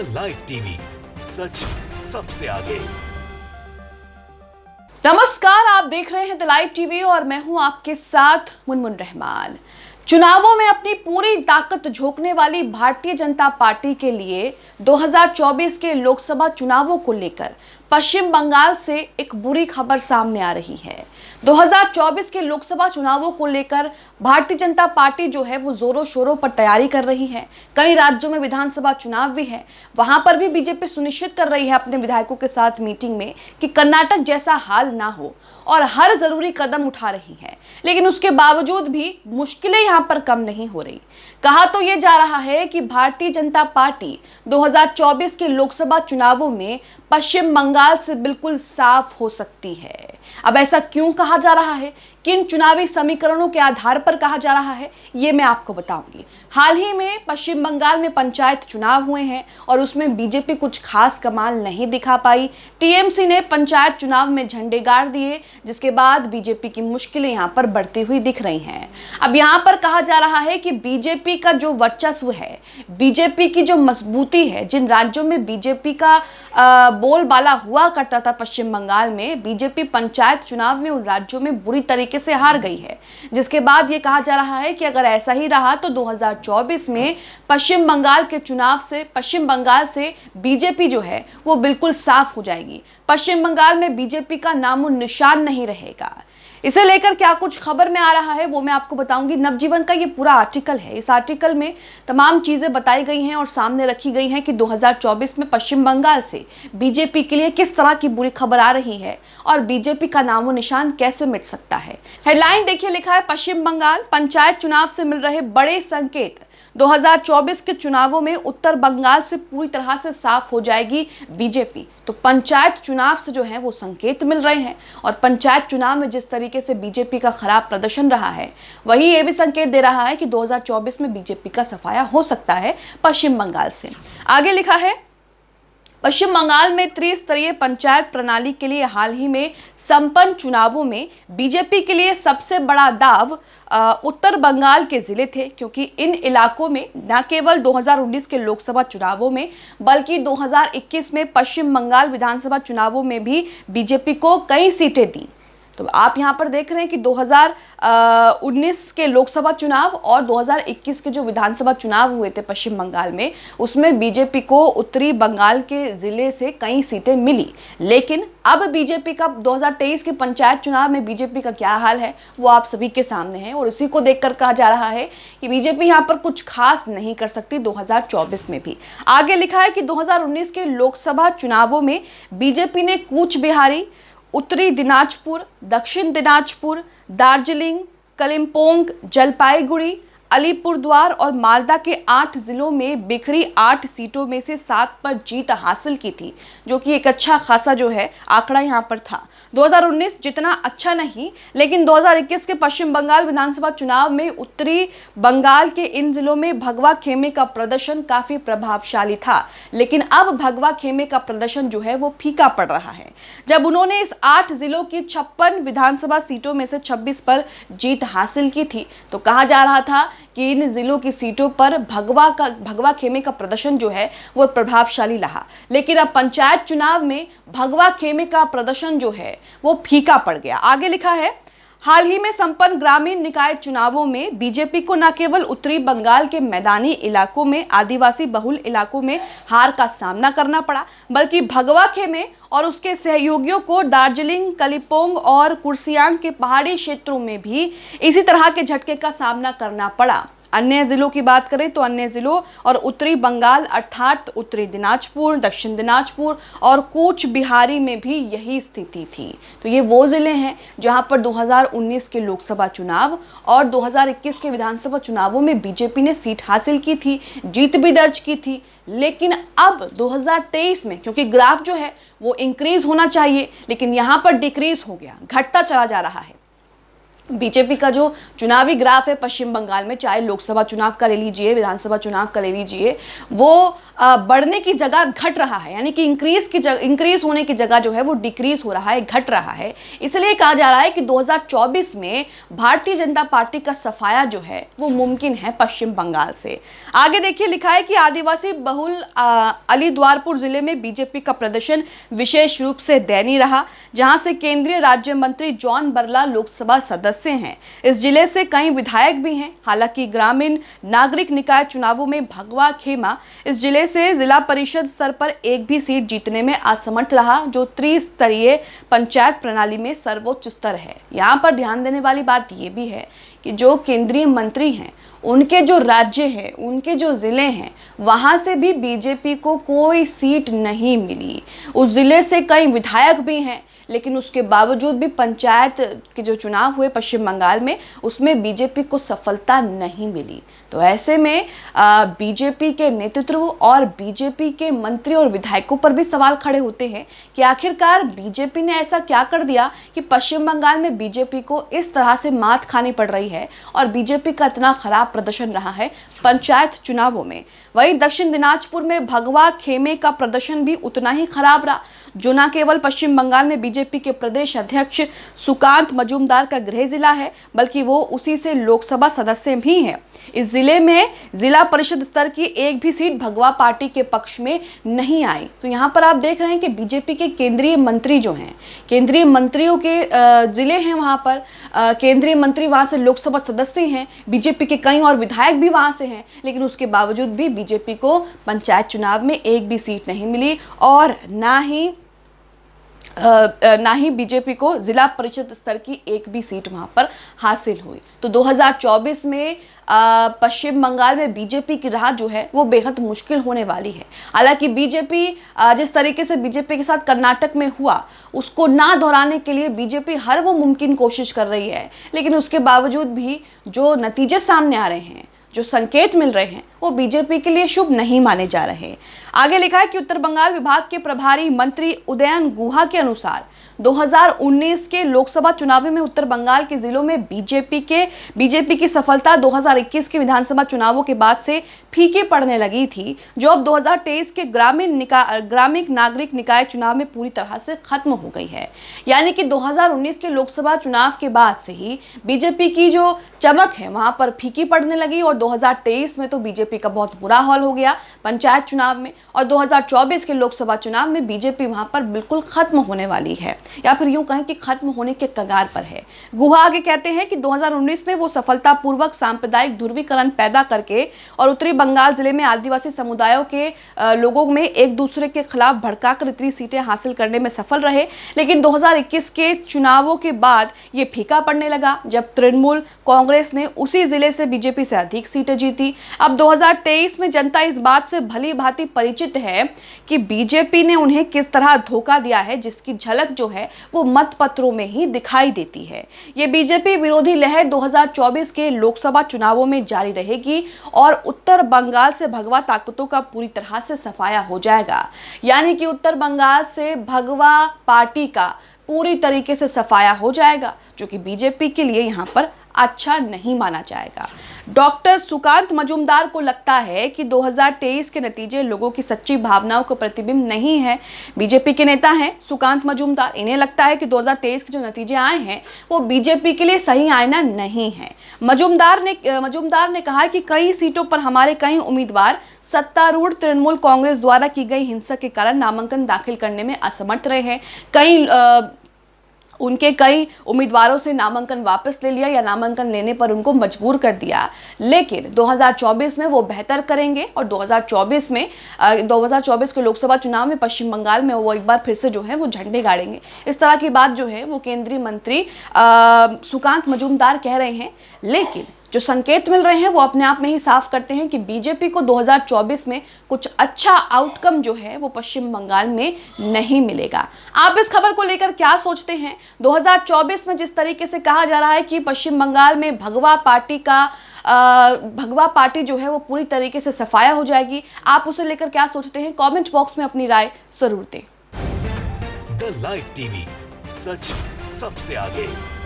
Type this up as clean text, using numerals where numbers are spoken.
The live TV, सच सबसे आगे। नमस्कार, आप देख रहे हैं द लाइव टीवी और मैं हूं आपके साथ मुनमुन रहमान। चुनावों में अपनी पूरी ताकत झोंकने वाली भारतीय जनता पार्टी के लिए 2024 के लोकसभा चुनावों को लेकर पश्चिम बंगाल से एक बुरी खबर सामने आ रही है। 2024 के लोकसभा चुनावों को लेकर भारतीय जनता पार्टी जो है वो जोरों शोरों पर तैयारी कर रही है। कई राज्यों में विधानसभा चुनाव भी है, वहां पर भी बीजेपी सुनिश्चित कर रही है अपने विधायकों के साथ मीटिंग में कि कर्नाटक जैसा हाल ना हो और हर जरूरी कदम उठा रही है। लेकिन उसके बावजूद भी मुश्किलें यहां पर कम नहीं हो रही। कहा तो यह जा रहा है कि भारतीय जनता पार्टी 2024 के लोकसभा चुनावों में पश्चिम बंगाल से बिल्कुल साफ हो सकती है। अब ऐसा क्यों कहा जा रहा है, किन चुनावी समीकरणों के आधार पर कहा जा रहा है, ये मैं आपको बताऊंगी। हाल ही में पश्चिम बंगाल में पंचायत चुनाव हुए हैं और उसमें बीजेपी कुछ खास कमाल नहीं दिखा पाई। टीएमसी ने पंचायत चुनाव में झंडे गाड़ दिए, जिसके बाद बीजेपी की मुश्किलें यहां पर बढ़ती हुई दिख रही हैं। अब यहां पर कहा जा रहा है कि बीजेपी का जो वर्चस्व है, बीजेपी की जो मजबूती है, जिन राज्यों में बीजेपी का बोलबाला हुआ करता था पश्चिम बंगाल में, बीजेपी पंचायत चुनाव में उन राज्यों में बुरी तरीके से हार गई है। जिसके बाद ये कहा जा रहा है कि अगर ऐसा ही रहा तो 2024 में पश्चिम बंगाल के चुनाव से, पश्चिम बंगाल से बीजेपी जो है वो बिल्कुल साफ हो जाएगी। पश्चिम बंगाल में बीजेपी का नामो निशान नहीं रहेगा। इसे लेकर क्या कुछ खबर में आ रहा है वो मैं आपको बताऊंगी। नवजीवन का ये पूरा आर्टिकल है। इस आर्टिकल में तमाम चीजें बताई गई हैं और सामने रखी गई हैं कि 2024 में पश्चिम बंगाल से बीजेपी के लिए किस तरह की बुरी खबर आ रही है और बीजेपी का नामो निशान कैसे मिट सकता है। हेडलाइन देखिए, लिखा है पश्चिम बंगाल पंचायत चुनाव से मिल रहे बड़े संकेत। 2024 के चुनावों में उत्तर बंगाल से पूरी तरह से साफ हो जाएगी बीजेपी। तो पंचायत चुनाव से जो है वो संकेत मिल रहे हैं और पंचायत चुनाव में जिस तरीके से बीजेपी का खराब प्रदर्शन रहा है, वही ये भी संकेत दे रहा है कि 2024 में बीजेपी का सफाया हो सकता है पश्चिम बंगाल से। आगे लिखा है, पश्चिम बंगाल में त्रिस्तरीय पंचायत प्रणाली के लिए हाल ही में संपन्न चुनावों में बीजेपी के लिए सबसे बड़ा दाव उत्तर बंगाल के जिले थे, क्योंकि इन इलाकों में न केवल 2019 के लोकसभा चुनावों में बल्कि 2021 में पश्चिम बंगाल विधानसभा चुनावों में भी बीजेपी को कई सीटें दी। तो आप यहां पर देख रहे हैं कि 2019 के लोकसभा चुनाव और 2021 के जो विधानसभा चुनाव हुए थे पश्चिम बंगाल में, उसमें बीजेपी को उत्तरी बंगाल के जिले से कई सीटें मिली। लेकिन अब बीजेपी का 2023 के पंचायत चुनाव में बीजेपी का क्या हाल है वो आप सभी के सामने है और उसी को देखकर कहा जा रहा है कि बीजेपी यहां पर कुछ खास नहीं कर सकती 2024 में भी। आगे लिखा है कि 2019 के लोकसभा चुनावों में बीजेपी ने कूच बिहारी, उत्तरी दिनाजपुर, दक्षिण दिनाजपुर, दार्जिलिंग, कलिम्पोंग, जलपाईगुड़ी, अलीपुरद्वार और मालदा के 8 जिलों में बिखरी 8 सीटों में से 7 पर जीत हासिल की थी, जो कि एक अच्छा खासा जो है आंकड़ा यहाँ पर था। 2019 जितना अच्छा नहीं, लेकिन 2021 के पश्चिम बंगाल विधानसभा चुनाव में उत्तरी बंगाल के इन जिलों में भगवा खेमे का प्रदर्शन काफी प्रभावशाली था। लेकिन अब भगवा खेमे का प्रदर्शन जो है वो फीका पड़ रहा है। जब उन्होंने इस 8 जिलों की 56 विधानसभा सीटों में से 26 पर जीत हासिल की थी, तो कहा जा रहा था कि इन जिलों की सीटों पर भगवा खेमे का प्रदर्शन जो है वो प्रभावशाली रहा। लेकिन अब पंचायत चुनाव में भगवा खेमे का प्रदर्शन जो है वो फीका पड़ गया। आगे लिखा है, हाल ही में संपन्न ग्रामीण निकाय चुनावों में बीजेपी को न केवल उत्तरी बंगाल के मैदानी इलाकों में, आदिवासी बहुल इलाकों में हार का सामना करना पड़ा, बल्कि भगवा खेमे और उसके सहयोगियों को दार्जिलिंग, कलिम्पोंग और कुर्सियांग के पहाड़ी क्षेत्रों में भी इसी तरह के झटके का सामना करना पड़ा। अन्य जिलों की बात करें तो अन्य जिलों और उत्तरी बंगाल अर्थात उत्तरी दिनाजपुर, दक्षिण दिनाजपुर और कूच बिहारी में भी यही स्थिति थी। तो ये वो जिले हैं जहां पर 2019 के लोकसभा चुनाव और 2021 के विधानसभा चुनावों में बीजेपी ने सीट हासिल की थी, जीत भी दर्ज की थी। लेकिन अब 2023 में, क्योंकि ग्राफ जो है वो इंक्रीज होना चाहिए, लेकिन यहाँ पर डिक्रीज हो गया, घटता चला जा रहा है। बीजेपी का जो चुनावी ग्राफ है पश्चिम बंगाल में, चाहे लोकसभा चुनाव का ले लीजिए, विधानसभा चुनाव का ले लीजिए, वो बढ़ने की जगह घट रहा है। यानी कि इंक्रीज होने की जगह जो है वो डिक्रीज हो रहा है, घट रहा है। इसलिए कहा जा रहा है कि 2024 में भारतीय जनता पार्टी का सफाया जो है वो मुमकिन है पश्चिम बंगाल से। आगे देखिए, लिखा है कि आदिवासी बहुल अलीद्वारपुर जिले में बीजेपी का प्रदर्शन विशेष रूप से दयनीय रहा, जहां से केंद्रीय राज्य मंत्री जॉन बरला लोकसभा सदस्य हैं। इस जिले से कई विधायक भी हैं। हालांकि ग्रामीण नागरिक निकाय चुनावों में भगवा खेमा इस जिले से जिला परिषद स्तर पर एक भी सीट जीतने में असमर्थ रहा, जो त्रिस्तरीय पंचायत प्रणाली में सर्वोच्च स्तर है। यहाँ पर ध्यान देने वाली बात यह भी है कि जो केंद्रीय मंत्री हैं, उनके जो राज्य हैं, उनके जो ज़िले हैं, वहाँ से भी बीजेपी को कोई सीट नहीं मिली। उस ज़िले से कई विधायक भी हैं, लेकिन उसके बावजूद भी पंचायत के जो चुनाव हुए पश्चिम बंगाल में, उसमें बीजेपी को सफलता नहीं मिली। तो ऐसे में बीजेपी के नेतृत्व और बीजेपी के मंत्री और विधायकों पर भी सवाल खड़े होते हैं कि आखिरकार बीजेपी ने ऐसा क्या कर दिया कि पश्चिम बंगाल में बीजेपी को इस तरह से मात खानी पड़ रही है और बीजेपी का इतना खराब प्रदर्शन रहा है पंचायत चुनावों में। वहीं दक्षिण दिनाजपुर में भगवा खेमे का प्रदर्शन भी उतना ही खराब रहा, जो न केवल पश्चिम बंगाल में बीजेपी के प्रदेश अध्यक्ष सुकांत मजूमदार का गृह जिला है, बल्कि वो उसी से लोकसभा सदस्य भी हैं। इस जिले में जिला परिषद स्तर की एक भी सीट भगवा पार्टी के पक्ष में नहीं आई। तो यहाँ पर आप देख रहे हैं कि बीजेपी के केंद्रीय मंत्री जो हैं, केंद्रीय मंत्रियों के जिले हैं, वहाँ पर केंद्रीय मंत्री वहाँ से लोकसभा सदस्य हैं, बीजेपी के कई और विधायक भी वहाँ से हैं, लेकिन उसके बावजूद भी बीजेपी को पंचायत चुनाव में एक भी सीट नहीं मिली और ना ही बीजेपी को जिला परिषद स्तर की एक भी सीट वहां पर हासिल हुई। तो 2024 में पश्चिम बंगाल में बीजेपी की राह जो है वो बेहद मुश्किल होने वाली है। हालांकि बीजेपी जिस तरीके से बीजेपी के साथ कर्नाटक में हुआ, उसको ना दोहराने के लिए बीजेपी हर वो मुमकिन कोशिश कर रही है, लेकिन उसके बावजूद भी जो नतीजे सामने आ रहे हैं, जो संकेत मिल रहे हैं, वो बीजेपी के लिए शुभ नहीं माने जा रहे। आगे लिखा है कि उत्तर बंगाल विभाग के प्रभारी मंत्री उदयन गुहा के अनुसार 2019 के लोकसभा चुनाव में उत्तर बंगाल के जिलों में बीजेपी की सफलता 2021 के विधानसभा चुनावों के बाद से फीकी पड़ने लगी थी, जो अब 2023 के ग्रामीण नागरिक निकाय चुनाव में पूरी तरह से खत्म हो गई है। यानी कि 2019 के लोकसभा चुनाव के बाद से ही बीजेपी की जो चमक है वहां पर फीकी पड़ने लगी और 2023 में तो बीजेपी का बहुत बुरा हाल हो गया पंचायत चुनाव में, और 2024 के लोकसभा चुनाव में बीजेपी वहां पर बिल्कुल खत्म होने वाली है, या फिर यूं कहें कि खत्म होने के कगार पर है। गुहा आगे कहते हैं कि 2019 में वो सफलतापूर्वक सांप्रदायिक ध्रुवीकरण पैदा करके और उत्तरी बंगाल जिले में आदिवासी समुदायों के लोगों में एक दूसरे के खिलाफ भड़काकर इतनी सीटें हासिल करने में सफल रहे। लेकिन 2021 के चुनावों के बाद ये फीका पड़ने लगा, जब तृणमूल कांग्रेस ने उसी जिले से बीजेपी से अधिक सीटें जीती। अब 2023 में जनता इस बात से भली भांति परिचित है कि बीजेपी ने उन्हें किस तरह धोखा दिया है, जिसकी झलक जो है वो मतपत्रों में ही दिखाई देती है। ये बीजेपी विरोधी लहर 2024 के लोकसभा चुनावों में जारी रहेगी और उत्तर बंगाल से भगवा ताकतों का पूरी तरह से सफाया हो जाएगा। यानी कि उत्तर बंगाल से भगवा पार्टी का पूरी तरीके से सफाया हो जाएगा, जो कि बीजेपी के लिए यहाँ पर अच्छा नहीं माना जाएगा। डॉक्टर सुकांत मजूमदार को लगता है कि 2023 के नतीजे लोगों की सच्ची भावनाओं को प्रतिबिंब नहीं है। बीजेपी के नेता हैं सुकांत मजूमदार, इन्हें लगता है कि 2023 के जो नतीजे आए हैं वो बीजेपी के लिए सही आईना नहीं है। मजूमदार ने कहा कि कई सीटों पर हमारे कई उम्मीदवार सत्तारूढ़ तृणमूल कांग्रेस द्वारा की गई हिंसा के कारण नामांकन दाखिल करने में असमर्थ रहे हैं। उनके कई उम्मीदवारों से नामांकन वापस ले लिया या नामांकन लेने पर उनको मजबूर कर दिया। लेकिन 2024 में वो बेहतर करेंगे और 2024 के लोकसभा चुनाव में पश्चिम बंगाल में वो एक बार फिर से जो है वो झंडे गाड़ेंगे। इस तरह की बात जो है वो केंद्रीय मंत्री सुकांत मजूमदार कह रहे हैं। लेकिन जो संकेत मिल रहे हैं वो अपने आप में ही साफ करते हैं कि बीजेपी को 2024 में कुछ अच्छा आउटकम जो है वो पश्चिम बंगाल में नहीं मिलेगा। आप इस खबर को लेकर क्या सोचते हैं? 2024 में जिस तरीके से कहा जा रहा है कि पश्चिम बंगाल में भगवा पार्टी जो है वो पूरी तरीके से सफाया हो जाएगी, आप उसे लेकर क्या सोचते हैं? कमेंट बॉक्स में अपनी राय जरूर दें। द लाइव टीवी, सच सबसे आगे।